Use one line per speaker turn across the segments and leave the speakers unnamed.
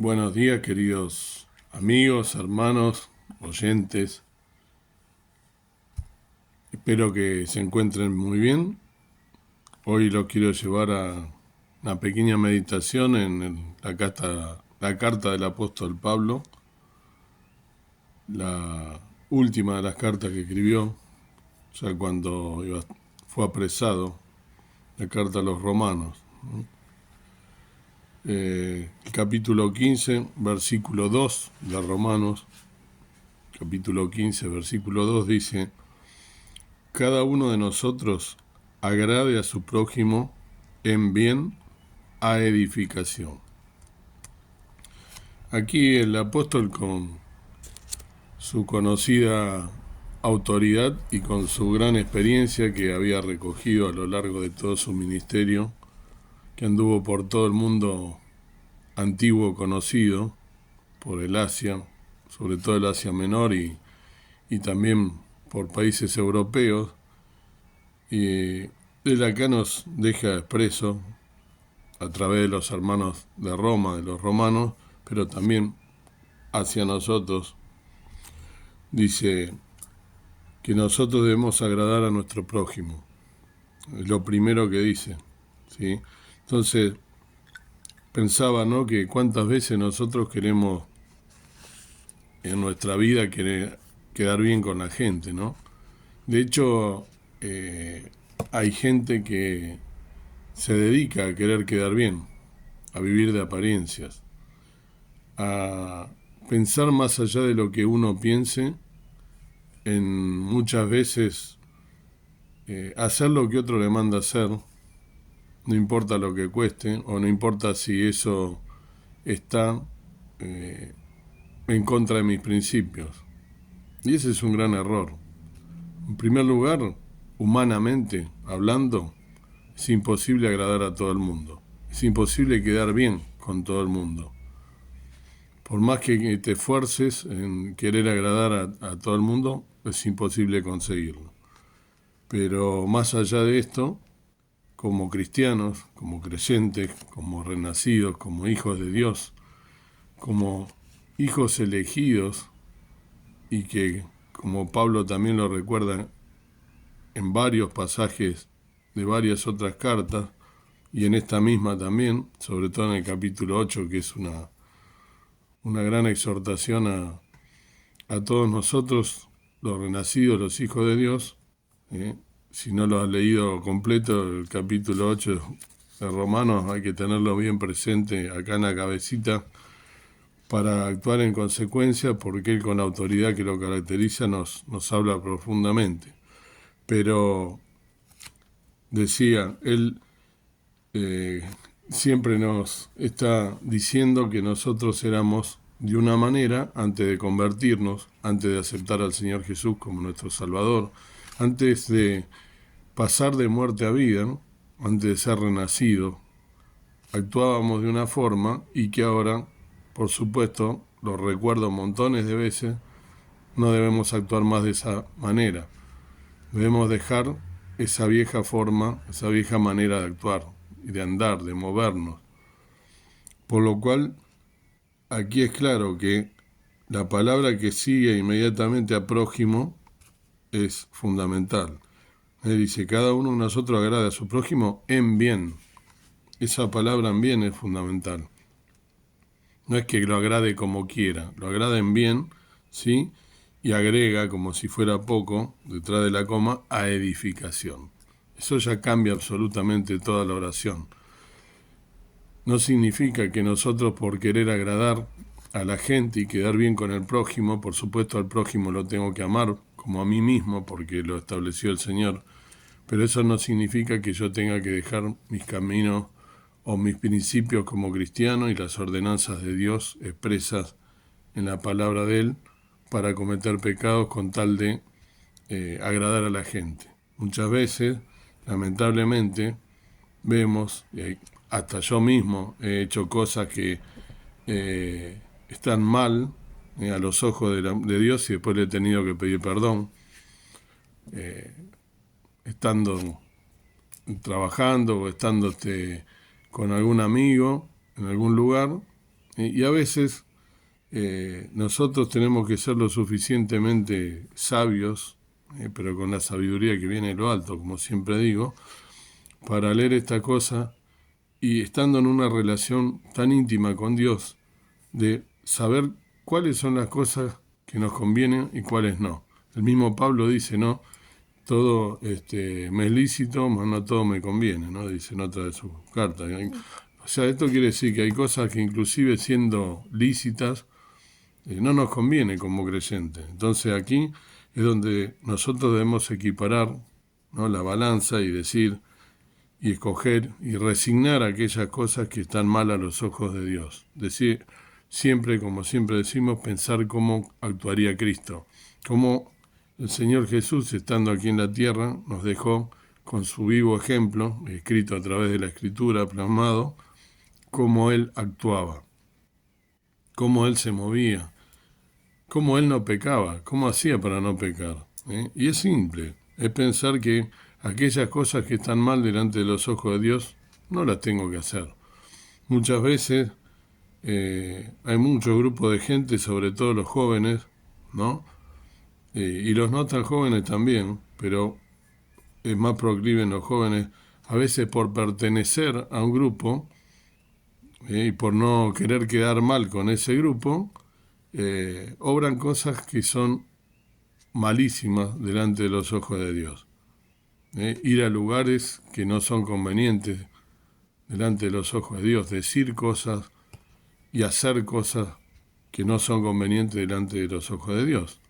Buenos días, queridos amigos, hermanos, oyentes. Espero que se encuentren muy bien. Hoy los quiero llevar a una pequeña meditación en la carta del apóstol Pablo, la última de las cartas que escribió, ya cuando fue apresado, la carta a los romanos. El capítulo 15, versículo 2 de Romanos, capítulo 15, versículo 2 dice: cada uno de nosotros agrade a su prójimo en bien a edificación. Aquí el apóstol, con su conocida autoridad y con su gran experiencia que había recogido a lo largo de todo su ministerio, que anduvo por todo el mundo antiguo conocido, por el Asia, sobre todo el Asia Menor y también por países europeos, y él acá nos deja expreso a través de los hermanos de Roma, de los romanos, pero también hacia nosotros. Dice que nosotros debemos agradar a nuestro prójimo. Es lo primero que dice, ¿sí? Entonces, pensaba, ¿no?, que cuántas veces nosotros queremos en nuestra vida quedar bien con la gente, ¿no? De hecho, hay gente que se dedica a querer quedar bien, a vivir de apariencias, a pensar más allá de lo que uno piense, en muchas veces hacer lo que otro le manda hacer, no importa lo que cueste, o no importa si eso está eh, en contra de mis principios. Y ese es un gran error. En primer lugar, humanamente hablando, es imposible agradar a todo el mundo. Es imposible quedar bien con todo el mundo. Por más que te esfuerces en querer agradar a todo el mundo, es imposible conseguirlo. Pero más allá de esto, como cristianos, como creyentes, como renacidos, como hijos de Dios, como hijos elegidos, y que, como Pablo también lo recuerda en varios pasajes de varias otras cartas, y en esta misma también, sobre todo en el capítulo 8, que es una gran exhortación a todos nosotros, los renacidos, los hijos de Dios. Si no lo has leído completo, el capítulo 8 de Romanos, hay que tenerlo bien presente acá en la cabecita para actuar en consecuencia, porque él, con la autoridad que lo caracteriza, nos habla profundamente. Pero decía, él siempre nos está diciendo que nosotros éramos de una manera antes de convertirnos, antes de aceptar al Señor Jesús como nuestro Salvador, antes de pasar de muerte a vida, ¿no?, antes de ser renacido, actuábamos de una forma, y que ahora, por supuesto, lo recuerdo montones de veces, no debemos actuar más de esa manera. Debemos dejar esa vieja forma, esa vieja manera de actuar y de andar, de movernos. Por lo cual, aquí es claro que la palabra que sigue inmediatamente a prójimo es fundamental. Él dice: cada uno de nosotros agrada a su prójimo en bien. Esa palabra en bien es fundamental. No es que lo agrade como quiera, lo agrada en bien, ¿sí? Y agrega, como si fuera poco, detrás de la coma, a edificación. Eso ya cambia absolutamente toda la oración. No significa que nosotros, por querer agradar a la gente y quedar bien con el prójimo, por supuesto al prójimo lo tengo que amar como a mí mismo, porque lo estableció el Señor, pero eso no significa que yo tenga que dejar mis caminos o mis principios como cristiano y las ordenanzas de Dios expresas en la palabra de Él para cometer pecados con tal de agradar a la gente. Muchas veces, lamentablemente, vemos, y hasta yo mismo he hecho cosas que están mal a los ojos de Dios, y después le he tenido que pedir perdón, estando trabajando o estando con algún amigo en algún lugar, Y a veces nosotros tenemos que ser lo suficientemente sabios, pero con la sabiduría que viene de lo alto, como siempre digo, para leer esta cosa y estando en una relación tan íntima con Dios, de saber cuáles son las cosas que nos convienen y cuáles no. El mismo Pablo dice, no, todo me es lícito, mas no todo me conviene, ¿no? Dice en otra de sus cartas. O sea, esto quiere decir que hay cosas que inclusive siendo lícitas, no nos conviene como creyentes. Entonces aquí es donde nosotros debemos equiparar, ¿no?, la balanza y decir, y escoger y resignar aquellas cosas que están mal a los ojos de Dios. Decir, siempre, como siempre decimos, pensar cómo actuaría Cristo, cómo el Señor Jesús, estando aquí en la tierra, nos dejó con su vivo ejemplo, escrito a través de la Escritura, plasmado, cómo Él actuaba, cómo Él se movía, cómo Él no pecaba, cómo hacía para no pecar. Y es simple, es pensar que aquellas cosas que están mal delante de los ojos de Dios, no las tengo que hacer. Muchas veces hay muchos grupos de gente, sobre todo los jóvenes, ¿no? Y los no tan jóvenes también, pero es más proclive en los jóvenes, a veces por pertenecer a un grupo y por no querer quedar mal con ese grupo, obran cosas que son malísimas delante de los ojos de Dios. Ir a lugares que no son convenientes delante de los ojos de Dios, decir cosas y hacer cosas que no son convenientes delante de los ojos de Dios.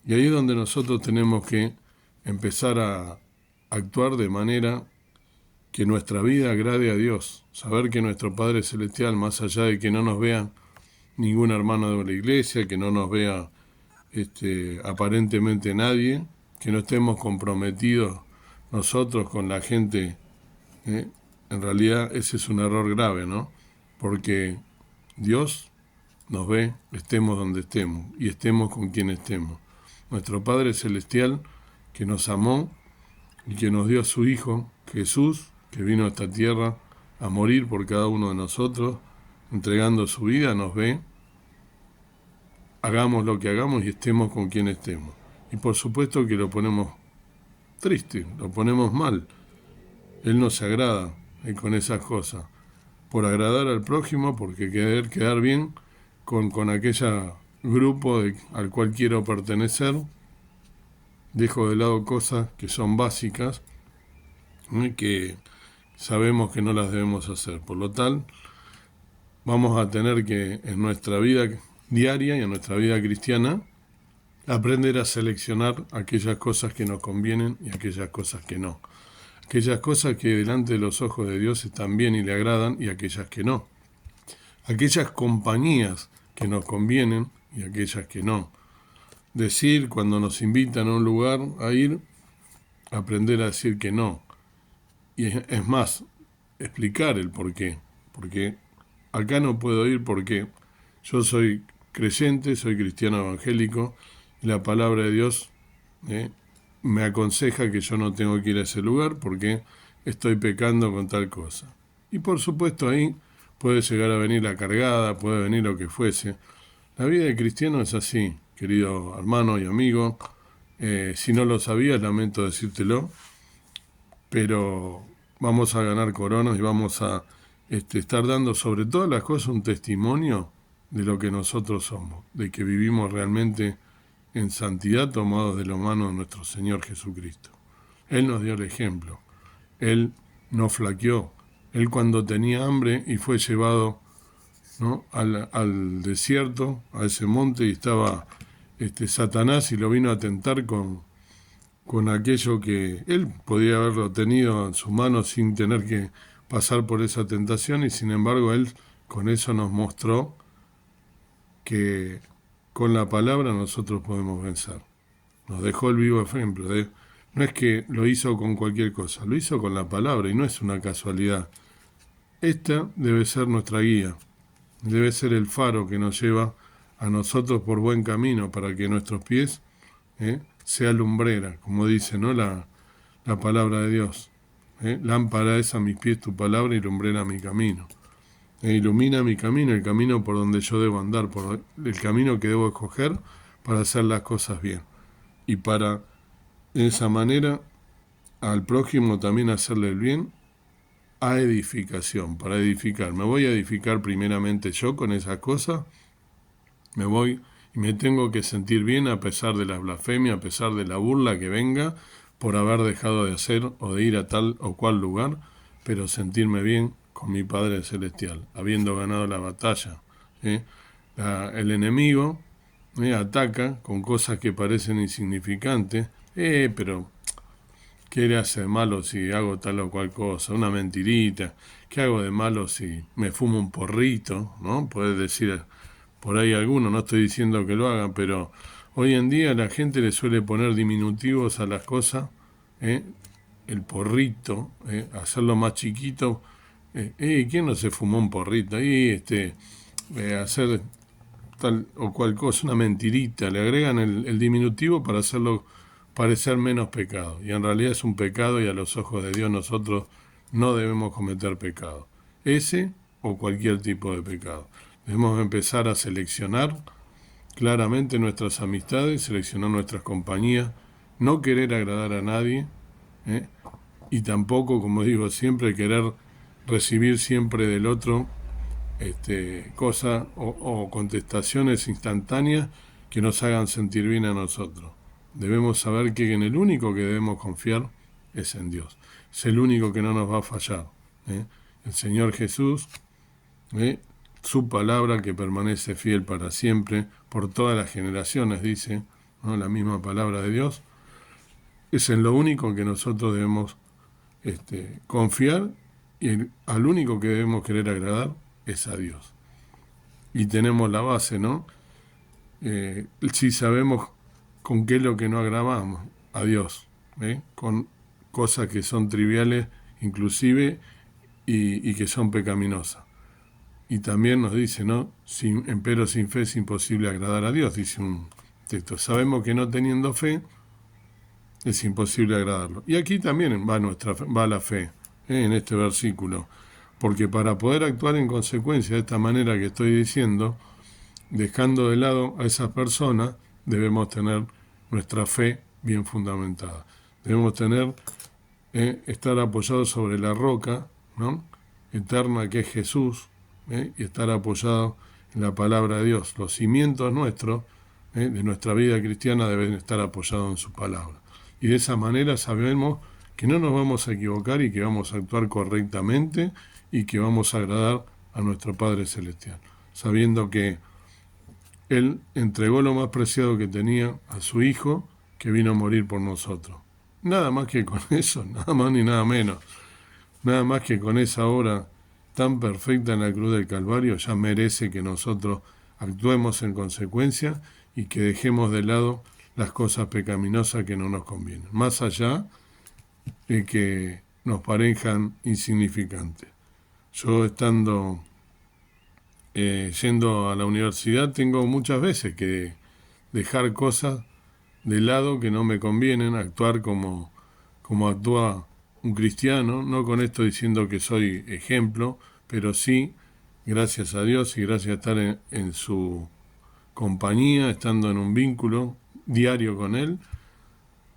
Y ahí es donde nosotros tenemos que empezar a actuar de manera que nuestra vida agrade a Dios, saber que nuestro Padre Celestial, más allá de que no nos vea ningún hermano de la iglesia, que no nos vea aparentemente nadie, que no estemos comprometidos nosotros con la gente, en realidad ese es un error grave, ¿no? Porque Dios nos ve, estemos donde estemos y estemos con quien estemos. Nuestro Padre Celestial, que nos amó y que nos dio a su Hijo, Jesús, que vino a esta tierra a morir por cada uno de nosotros, entregando su vida, nos ve, hagamos lo que hagamos y estemos con quien estemos. Y por supuesto que lo ponemos triste, lo ponemos mal. Él no se agrada con esas cosas. Por agradar al prójimo, porque querer quedar bien con aquella grupo al cual quiero pertenecer, dejo de lado cosas que son básicas, que sabemos que no las debemos hacer. Por lo tal, vamos a tener que en nuestra vida diaria y en nuestra vida cristiana aprender a seleccionar aquellas cosas que nos convienen y aquellas cosas que no. Aquellas cosas que delante de los ojos de Dios están bien y le agradan y aquellas que no. Aquellas compañías que nos convienen y aquellas que no. Decir cuando nos invitan a un lugar a ir, aprender a decir que no. Y es más, explicar el por qué. Porque acá no puedo ir porque yo soy creyente, soy cristiano evangélico, y la palabra de Dios me aconseja que yo no tengo que ir a ese lugar porque estoy pecando con tal cosa. Y por supuesto ahí puede llegar a venir la cargada, puede venir lo que fuese. La vida de cristiano es así, querido hermano y amigo. Si no lo sabías, lamento decírtelo, pero vamos a ganar coronas y vamos a estar dando sobre todas las cosas un testimonio de lo que nosotros somos, de que vivimos realmente en santidad tomados de la mano de nuestro Señor Jesucristo. Él nos dio el ejemplo, Él no flaqueó, Él cuando tenía hambre y fue llevado, ¿no?, al desierto, a ese monte, y estaba Satanás y lo vino a tentar con aquello que Él podía haberlo tenido en sus manos sin tener que pasar por esa tentación, y sin embargo Él con eso nos mostró que con la palabra nosotros podemos vencer. Nos dejó el vivo ejemplo. No es que lo hizo con cualquier cosa, lo hizo con la palabra y no es una casualidad. Esta debe ser nuestra guía, debe ser el faro que nos lleva a nosotros por buen camino para que nuestros pies sea lumbrera, como dice, ¿no?, la palabra de Dios. Lámpara es a mis pies tu palabra y lumbrera a mi camino. e ilumina mi camino, el camino por donde yo debo andar, por el camino que debo escoger para hacer las cosas bien. Y para, de esa manera, al prójimo también hacerle el bien a edificación, para edificar. Me voy a edificar primeramente yo con esas cosas, me voy y me tengo que sentir bien a pesar de la blasfemia, a pesar de la burla que venga por haber dejado de hacer o de ir a tal o cual lugar, pero sentirme bien con mi Padre Celestial, habiendo ganado la batalla. ¿eh? El enemigo ataca con cosas que parecen insignificantes, pero ¿qué le hace de malo si hago tal o cual cosa? Una mentirita. ¿Qué hago de malo si me fumo un porrito? ¿No? Puedes decir por ahí alguno, no estoy diciendo que lo hagan, pero hoy en día la gente le suele poner diminutivos a las cosas, ¿eh? El porrito, hacerlo más chiquito. ¿Quién no se fumó un porrito? Hacer tal o cual cosa, una mentirita, le agregan el diminutivo para hacerlo parecer menos pecado. Y en realidad es un pecado y a los ojos de Dios nosotros no debemos cometer pecado. Ese o cualquier tipo de pecado. Debemos empezar a seleccionar claramente nuestras amistades, seleccionar nuestras compañías, no querer agradar a nadie, ¿eh? Y tampoco, como digo siempre, querer recibir siempre del otro cosas o contestaciones instantáneas que nos hagan sentir bien a nosotros. Debemos saber que en el único que debemos confiar es en Dios. Es el único que no nos va a fallar. El Señor Jesús, su palabra que permanece fiel para siempre, por todas las generaciones, dice, ¿no? La misma palabra de Dios, es en lo único que nosotros debemos confiar y al único que debemos querer agradar es a Dios. Y tenemos la base, ¿no? Si sabemos con qué es lo que no agradamos a Dios, con cosas que son triviales inclusive y que son pecaminosas. Y también nos dice, ¿no? Empero sin fe es imposible agradar a Dios, dice un texto. Sabemos que no teniendo fe es imposible agradarlo. Y aquí también va la fe, en este versículo. Porque para poder actuar en consecuencia de esta manera que estoy diciendo, dejando de lado a esas personas, debemos tener nuestra fe bien fundamentada. Debemos estar apoyados sobre la roca, ¿no? Eterna que es Jesús, y estar apoyados en la palabra de Dios. Los cimientos nuestros, de nuestra vida cristiana, deben estar apoyados en su palabra. Y de esa manera sabemos que no nos vamos a equivocar y que vamos a actuar correctamente y que vamos a agradar a nuestro Padre Celestial, sabiendo que Él entregó lo más preciado que tenía a su Hijo, que vino a morir por nosotros. Nada más que con eso, nada más ni nada menos. Nada más que con esa obra tan perfecta en la cruz del Calvario, ya merece que nosotros actuemos en consecuencia y que dejemos de lado las cosas pecaminosas que no nos convienen, más allá de que nos parezcan insignificantes. Yo yendo a la universidad, tengo muchas veces que dejar cosas de lado que no me convienen, actuar como actúa un cristiano, no con esto diciendo que soy ejemplo, pero sí, gracias a Dios y gracias a estar en su compañía, estando en un vínculo diario con Él,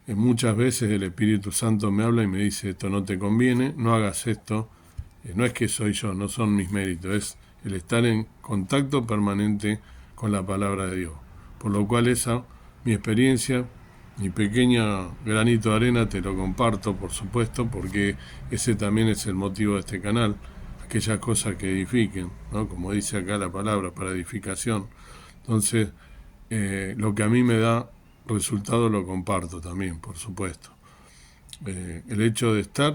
muchas veces el Espíritu Santo me habla y me dice, esto no te conviene, no hagas esto. No es que soy yo, no son mis méritos, es el estar en contacto permanente con la palabra de Dios. Por lo cual mi experiencia, mi pequeño granito de arena te lo comparto, por supuesto, porque ese también es el motivo de este canal, aquellas cosas que edifiquen, ¿no? Como dice acá la palabra, para edificación. Entonces, lo que a mí me da resultado lo comparto también, por supuesto. El hecho de estar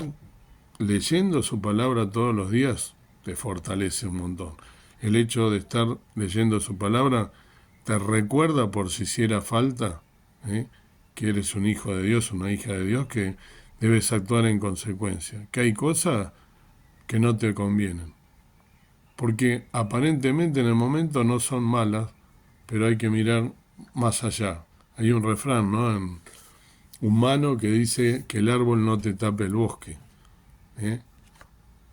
leyendo su palabra todos los días te fortalece un montón. El hecho de estar leyendo su palabra te recuerda, por si hiciera falta, que eres un hijo de Dios, una hija de Dios, que debes actuar en consecuencia, que hay cosas que no te convienen, porque aparentemente en el momento no son malas, pero hay que mirar más allá. Hay un refrán, ¿no?, humano que dice que el árbol no te tape el bosque.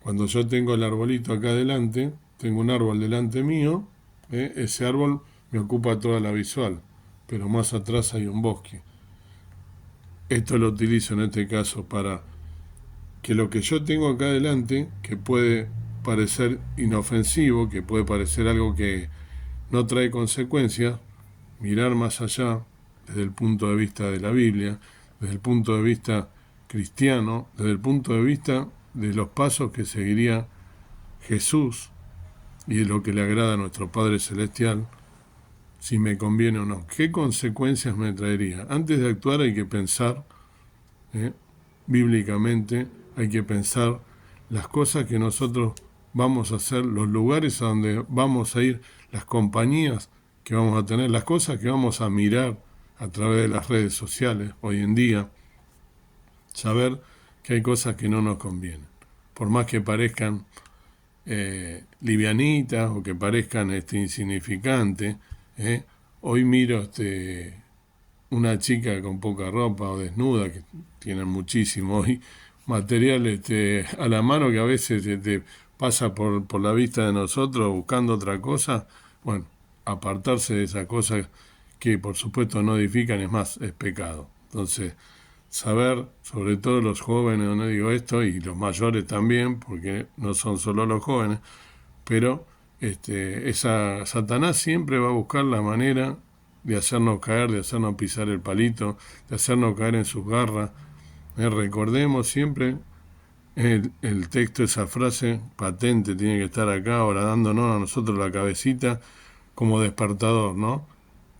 Cuando yo tengo el arbolito acá adelante, tengo un árbol delante mío, ese árbol me ocupa toda la visual, pero más atrás hay un bosque. Esto lo utilizo en este caso para que lo que yo tengo acá adelante, que puede parecer inofensivo, que puede parecer algo que no trae consecuencias, mirar más allá desde el punto de vista de la Biblia, desde el punto de vista cristiano, desde el punto de vista de los pasos que seguiría Jesús y de lo que le agrada a nuestro Padre Celestial, si me conviene o no. ¿Qué consecuencias me traería? Antes de actuar hay que pensar, bíblicamente, hay que pensar las cosas que nosotros vamos a hacer, los lugares a donde vamos a ir, las compañías que vamos a tener, las cosas que vamos a mirar a través de las redes sociales hoy en día, saber que hay cosas que no nos convienen. Por más que parezcan livianitas o que parezcan insignificantes, hoy miro una chica con poca ropa o desnuda, que tienen muchísimo hoy material a la mano que a veces pasa por la vista de nosotros buscando otra cosa. Bueno, apartarse de esas cosas que por supuesto no edifican, es más, es pecado. Entonces, saber, sobre todo los jóvenes, no digo esto, y los mayores también, porque no son solo los jóvenes, pero Satanás siempre va a buscar la manera de hacernos caer, de hacernos pisar el palito, de hacernos caer en sus garras. Recordemos siempre el texto, esa frase patente, tiene que estar acá ahora dándonos a nosotros la cabecita como despertador, ¿no?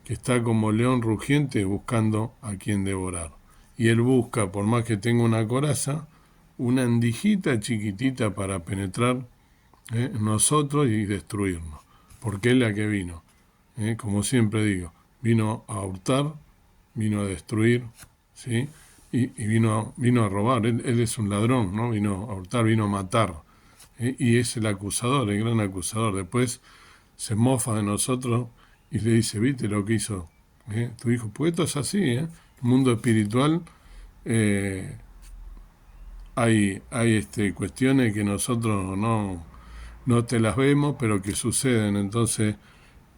Que está como león rugiente buscando a quien devorar. Y él busca, por más que tenga una coraza, una endijita chiquitita para penetrar en nosotros y destruirnos. Porque es la que vino. Como siempre digo, vino a hurtar, vino a destruir, ¿sí? Y vino a robar. Él es un ladrón, ¿no? Vino a hurtar, vino a matar. Y es el acusador, el gran acusador. Después se mofa de nosotros y le dice, ¿viste lo que hizo tu hijo? Pues esto es así, El mundo espiritual, hay cuestiones que nosotros no te las vemos, pero que suceden. Entonces,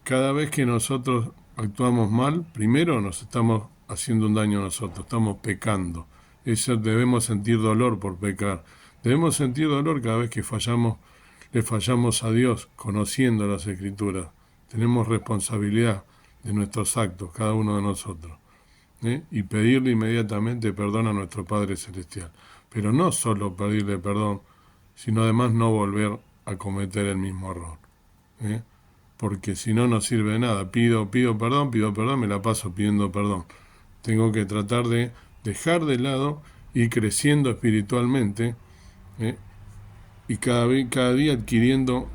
cada vez que nosotros actuamos mal, primero nos estamos haciendo un daño a nosotros, estamos pecando. Eso, debemos sentir dolor por pecar. Debemos sentir dolor cada vez que le fallamos a Dios, conociendo las Escrituras. Tenemos responsabilidad de nuestros actos, cada uno de nosotros. Y pedirle inmediatamente perdón a nuestro Padre Celestial. Pero no solo pedirle perdón, sino además no volver a cometer el mismo error. Porque si no, no sirve de nada. Pido perdón, me la paso pidiendo perdón. Tengo que tratar de dejar de lado y creciendo espiritualmente, y cada día adquiriendo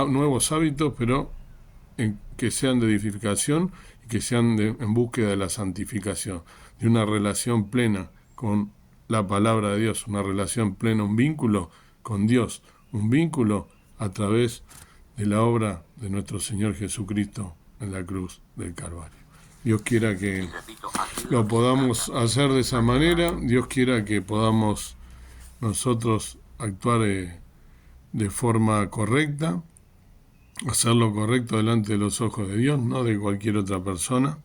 nuevos hábitos, pero que sean de edificación y que sean en búsqueda de la santificación, de una relación plena con la palabra de Dios, una relación plena, un vínculo con Dios, un vínculo a través de la obra de nuestro Señor Jesucristo en la cruz del Calvario. Dios quiera que lo podamos hacer de esa manera, Dios quiera que podamos nosotros actuar de forma correcta, hacer lo correcto delante de los ojos de Dios, no de cualquier otra persona.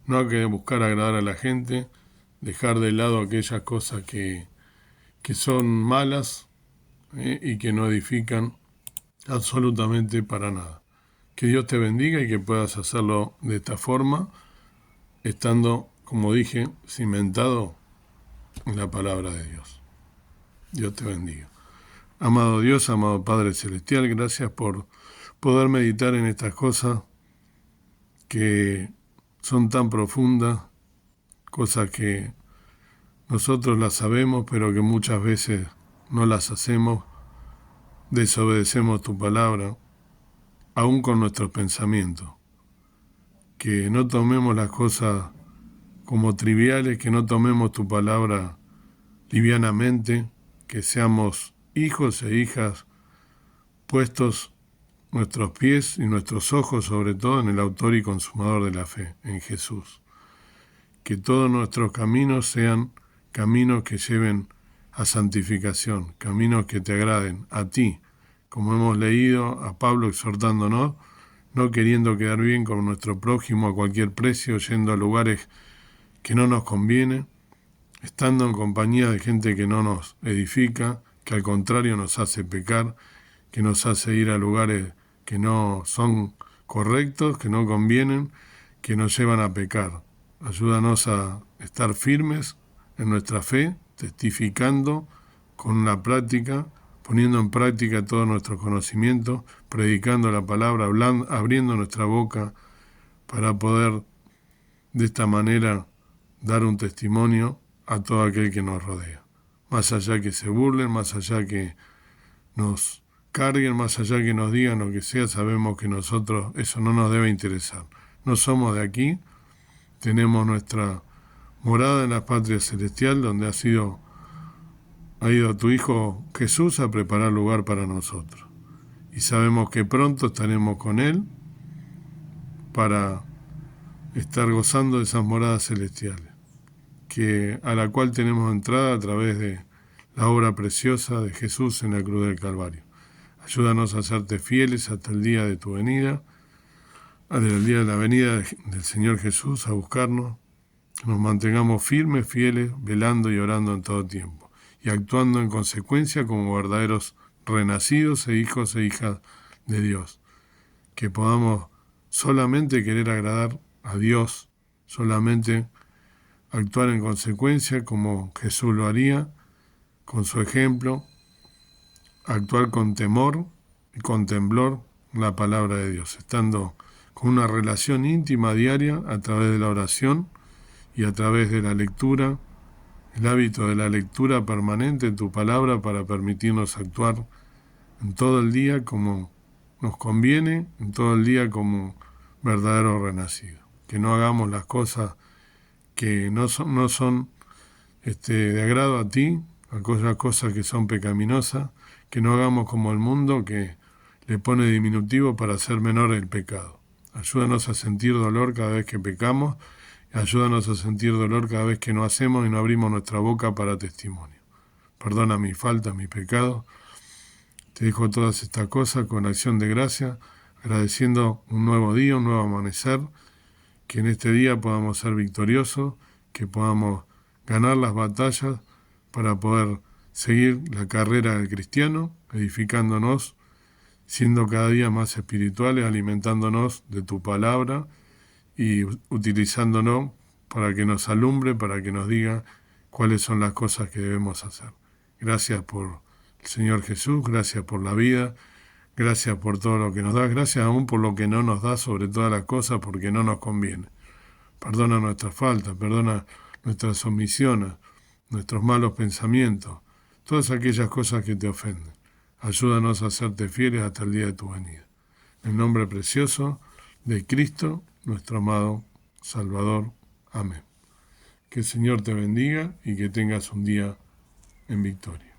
No hay que buscar agradar a la gente, dejar de lado aquellas cosas que son malas, y que no edifican absolutamente para nada. Que Dios te bendiga y que puedas hacerlo de esta forma, estando, como dije, cimentado en la palabra de Dios. Dios te bendiga. Amado Dios, amado Padre Celestial, gracias por poder meditar en estas cosas que son tan profundas, cosas que nosotros las sabemos, pero que muchas veces no las hacemos, desobedecemos tu palabra, aún con nuestros pensamientos. Que no tomemos las cosas como triviales, que no tomemos tu palabra livianamente, que seamos hijos e hijas puestos nuestros pies y nuestros ojos sobre todo en el autor y consumador de la fe, en Jesús. Que todos nuestros caminos sean caminos que lleven a santificación, caminos que te agraden a ti, como hemos leído, a Pablo exhortándonos, no queriendo quedar bien con nuestro prójimo a cualquier precio, yendo a lugares que no nos conviene, estando en compañía de gente que no nos edifica, que al contrario nos hace pecar, que nos hace ir a lugares que no son correctos, que no convienen, que nos llevan a pecar. Ayúdanos a estar firmes en nuestra fe, testificando con la práctica, poniendo en práctica todo nuestro conocimiento, predicando la palabra, hablando, abriendo nuestra boca para poder de esta manera dar un testimonio a todo aquel que nos rodea. Más allá que se burlen, más allá que nos carguen, más allá que nos digan lo que sea, sabemos que nosotros eso no nos debe interesar. No somos de aquí, tenemos nuestra morada en la patria celestial, donde ha ido tu Hijo Jesús a preparar lugar para nosotros. Y sabemos que pronto estaremos con Él para estar gozando de esas moradas celestiales, a la cual tenemos entrada a través de la obra preciosa de Jesús en la cruz del Calvario. Ayúdanos a serte fieles hasta el día de tu venida, hasta el día de la venida del Señor Jesús a buscarnos, que nos mantengamos firmes, fieles, velando y orando en todo tiempo, y actuando en consecuencia como verdaderos renacidos e hijos e hijas de Dios, que podamos solamente querer agradar a Dios, solamente actuar en consecuencia como Jesús lo haría, con su ejemplo, actuar con temor y con temblor en la palabra de Dios, estando con una relación íntima diaria a través de la oración y a través de la lectura, el hábito de la lectura permanente en tu palabra para permitirnos actuar en todo el día como nos conviene, en todo el día como verdaderos renacidos. Que no hagamos las cosas que no son de agrado a ti, aquellas cosas que son pecaminosas, que no hagamos como el mundo que le pone diminutivo para hacer menor el pecado. Ayúdanos a sentir dolor cada vez que pecamos, ayúdanos a sentir dolor cada vez que no hacemos y no abrimos nuestra boca para testimonio. Perdona mis faltas, mis pecados. Te dejo todas estas cosas con acción de gracia, agradeciendo un nuevo día, un nuevo amanecer, que en este día podamos ser victoriosos, que podamos ganar las batallas para poder seguir la carrera del cristiano, edificándonos, siendo cada día más espirituales, alimentándonos de tu palabra y utilizándonos para que nos alumbre, para que nos diga cuáles son las cosas que debemos hacer. Gracias por el Señor Jesús, gracias por la vida, gracias por todo lo que nos das, gracias aún por lo que no nos das sobre todas las cosas porque no nos conviene. Perdona nuestras faltas, perdona nuestras omisiones, nuestros malos pensamientos, todas aquellas cosas que te ofenden. Ayúdanos a serte fieles hasta el día de tu venida. En el nombre precioso de Cristo, nuestro amado Salvador. Amén. Que el Señor te bendiga y que tengas un día en victoria.